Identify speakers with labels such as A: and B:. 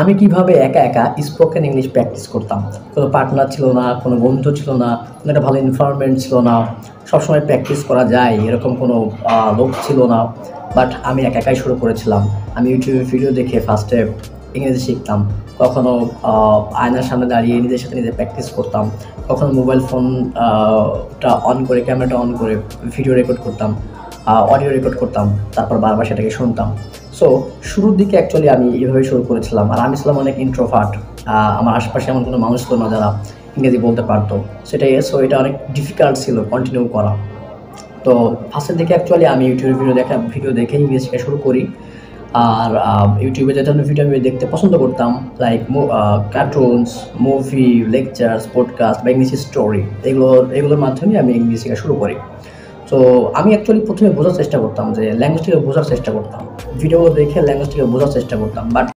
A: আমি কিভাবে একা একা স্পোকেন ইংলিশ প্র্যাকটিস করতাম। কোনো পার্টনার ছিল না, কোনো বন্ধু ছিল না, কোনো একটা ভালো এনভায়রনমেন্ট ছিল না। সবসময় প্র্যাকটিস করা যায় এরকম কোনো লোক ছিল না। বাট আমি একা একাই শুরু করেছিলাম। আমি ইউটিউবে ভিডিও দেখে ফার্স্টে ইংরেজি শিখতাম। কখনো আয়নার সামনে দাঁড়িয়ে নিজের সাথে নিজে প্র্যাকটিস করতাম। কখনো মোবাইল ফোন টা অন করে ক্যামেরাটা অন করে ভিডিও রেকর্ড করতাম, অডিও রেকর্ড করতাম। তারপর বারবার সেটাকে শুনতাম। সো শুরুর দিকে অ্যাকচুয়ালি আমি এভাবে শুরু করেছিলাম। আর আমি ছিলাম অনেক ইন্ট্রোভার্ট। আমার আশেপাশে এমন কোনো মানুষ ছিল না যারা ইংরেজি বলতে পারতো। সো এটা অনেক ডিফিকাল্ট ছিল কন্টিনিউ করা। তো ফার্স্টের দিকে অ্যাকচুয়ালি আমি ইউটিউবের ভিডিও দেখে ইংরেজি শেখা শুরু করি। আর ইউটিউবে যে ধরনের ভিডিও আমি দেখতে পছন্দ করতাম, like cartoons, movie, lectures, podcast বা ইংলিশ স্টোরি, এগুলোর মাধ্যমে আমি ইংলিশ শেখা শুরু করি। তো আমি অ্যাকচুয়ালি ১ম এ বোঝার চেষ্টা করতাম যে ল্যাঙ্গুয়েজটাকে বোঝার চেষ্টা করতাম। ভিডিওগুলো দেখে ল্যাঙ্গুয়েজটাকে বোঝার চেষ্টা করতাম। বাট